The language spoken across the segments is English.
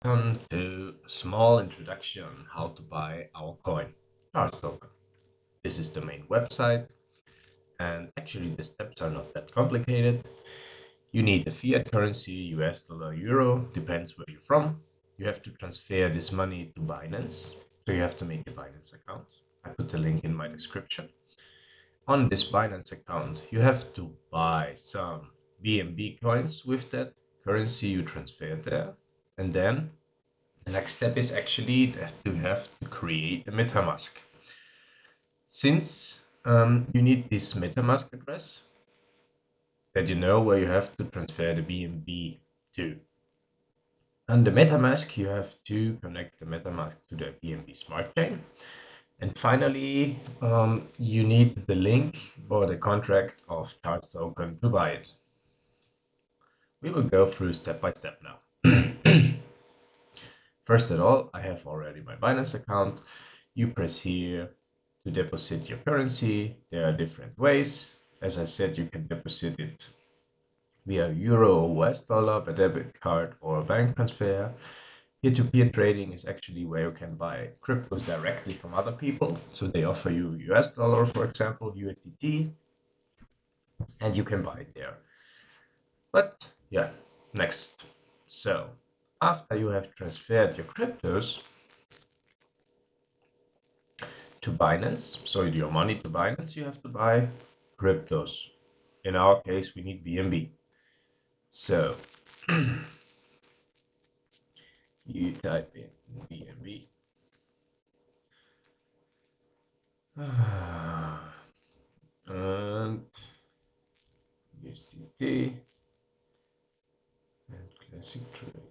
Welcome to a small introduction how to buy our coin, our token. This is the main website, and actually the steps are not that complicated. You need a fiat currency, US dollar, euro, depends where you're from. You have to transfer this money to Binance, so you have to make a Binance account. I put the link in my description. On this Binance account, you have to buy some BNB coins with that currency you transferred there, and then the next step is actually that you have to create a MetaMask. Since you need this MetaMask address, that you know where you have to transfer the BNB to. On the MetaMask, you have to connect the MetaMask to the BNB smart chain. And finally, you need the link or the contract of Charles token to buy it. We will go through step by step now. First of all, I have already my Binance account. You press here to deposit your currency. There are different ways. As I said, you can deposit it via euro or US dollar, by debit card or bank transfer. Peer-to-peer trading is actually where you can buy cryptos directly from other people. So they offer you US dollar, for example, USDT, and you can buy it there. But yeah, next. So after you have transferred your cryptos to Binance, so your money to Binance, you have to buy cryptos. In our case, we need BNB. So you type in BNB. And USDT and classic trades.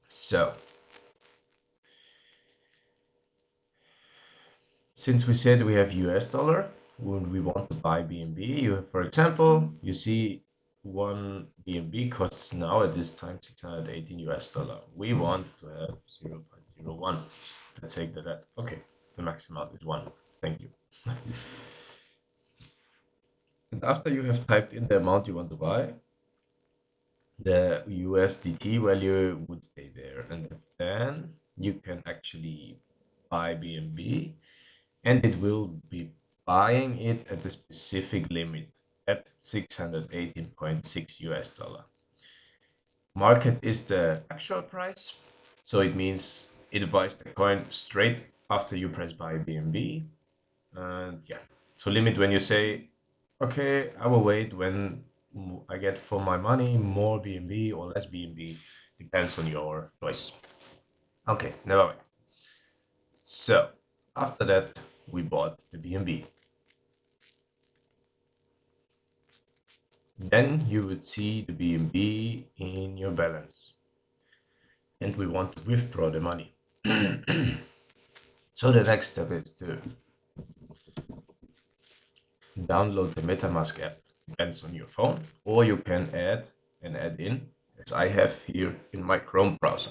So since we said we have US dollar, when we want to buy BNB, you, for example, you see one BNB costs now at this time 618 US dollar. We want to have 0.01. Let's say that. Okay, the maximum is 1. Thank you. And after you have typed in the amount you want to buy, the USDT value would stay there, and then you can actually buy BNB, and it will be buying it at a specific limit at 618.6 US dollar. Market is the actual price, so it means it buys the coin straight after you press buy BNB. And yeah, so limit when you say, okay, I will wait when I get for my money more BNB or less BNB, depends on your choice. Okay, never mind. So after that, we bought the BNB. Then you would see the BNB in your balance. And we want to withdraw the money. So the next step is to download the Metamask app. Depends on your phone, or you can add an add-in, as I have here in my Chrome browser.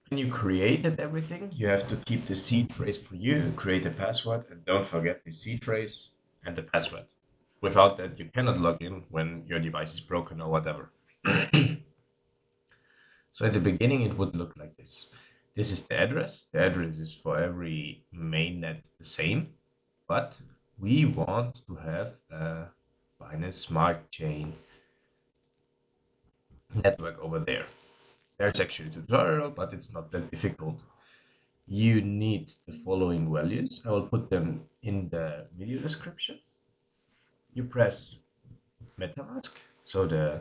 When you created everything, you have to keep the seed phrase for you, create a password, and don't forget the seed phrase and the password. Without that, you cannot log in when your device is broken or whatever. So at the beginning, it would look like this. This is the address. The address is for every mainnet the same, but we want to have a Binance Smart Chain network over there. There's actually a tutorial, but it's not that difficult. You need the following values. I will put them in the video description. You press MetaMask, so the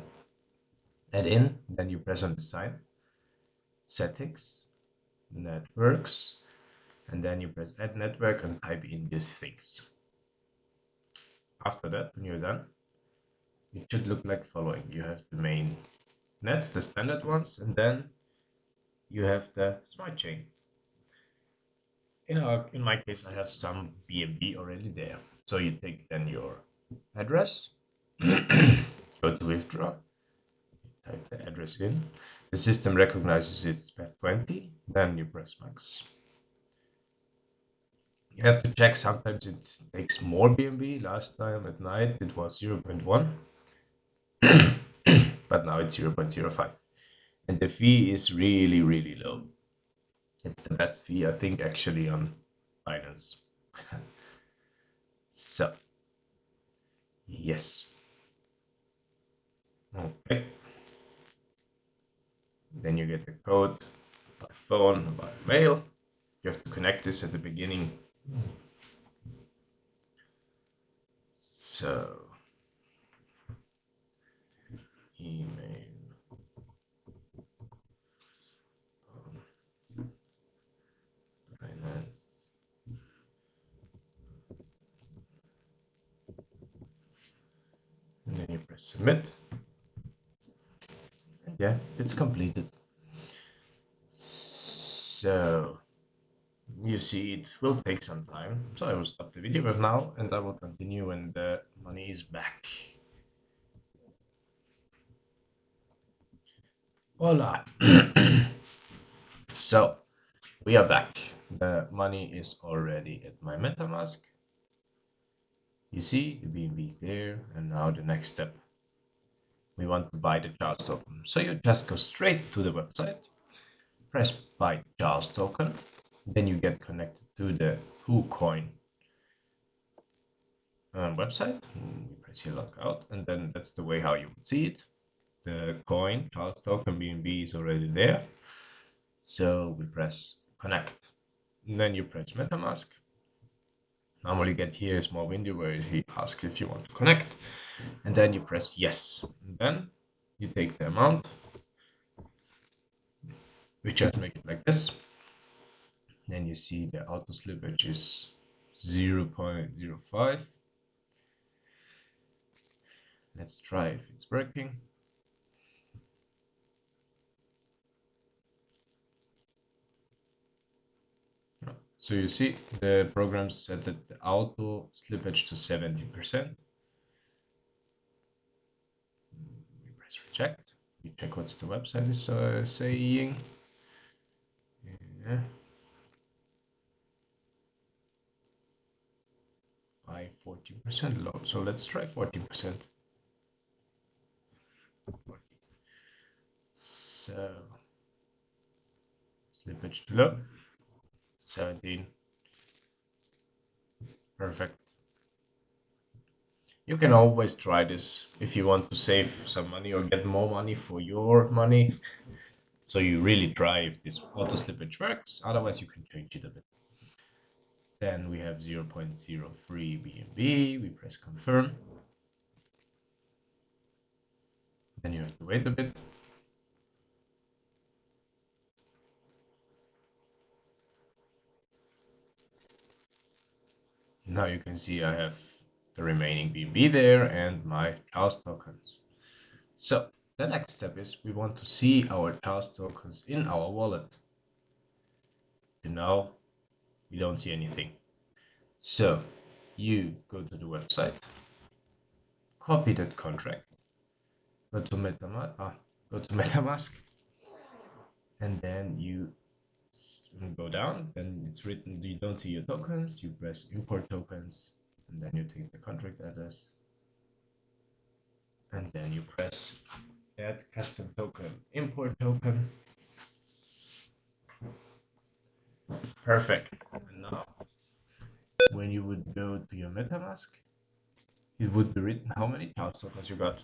add-in, then you press on the sign, settings, networks, and then you press add network and type in these things. After that, when you're done, it should look like following. You have the main nets, the standard ones, and then you have the smart chain. In my case, I have some BNB already there. So you take then your address, go to withdraw, type the address in. The system recognizes it's 20, then you press max. You have to check, sometimes it takes more BNB. Last time at night it was 0.1, but now it's 0.05. And the fee is really, really low. It's the best fee, I think, actually on Binance. So, yes. Okay. Then you get the code by phone or by mail. You have to connect this at the beginning. So, email, finance, and then you press submit. And yeah, it's completed. So, you see, it will take some time. So I will stop the video now and I will continue when the money is back. Voila. So we are back. The money is already at my MetaMask. You see the BNB is there, and now the next step. We want to buy the Charles token. So you just go straight to the website, press buy Charles token, then you get connected to the WhoCoin website. We press here log out, and then that's the way how you would see it. The coin Charles token BNB is already there. So we press connect, and then you press MetaMask. Normally get here a small window where he asks if you want to connect, and then you press yes. And then you take the amount. We just make it like this. Then you see the auto slippage is 0.05. Let's try if it's working. So you see the program set the auto slippage to 70%. We press reject. We check what's the website is saying. Yeah. By 14% low. So let's try 14%. So slippage too low. 17. Perfect. You can always try this if you want to save some money or get more money for your money. So you really try if this auto slippage works. Otherwise, you can change it a bit. Then we have 0.03 BNB. We press confirm. Then you have to wait a bit. Now you can see I have the remaining BNB there and my Chaos tokens. So the next step is we want to see our Chaos tokens in our wallet. And now we don't see anything. So you go to the website, copy that contract, go to MetaMask, and then you go down. Then it's written you don't see your tokens. You press import tokens, and then you take the contract address, and then you press add custom token, import token. Perfect. And now, when you would go to your MetaMask, it would be written how many Chaos tokens you got.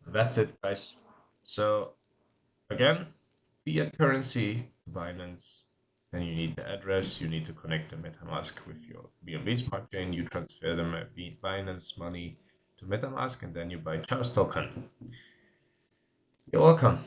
That's it, guys. So again, fiat currency, Binance, then you need the address, you need to connect the MetaMask with your BNB smart chain, you transfer the Binance money to MetaMask, and then you buy Chaos token. You're welcome.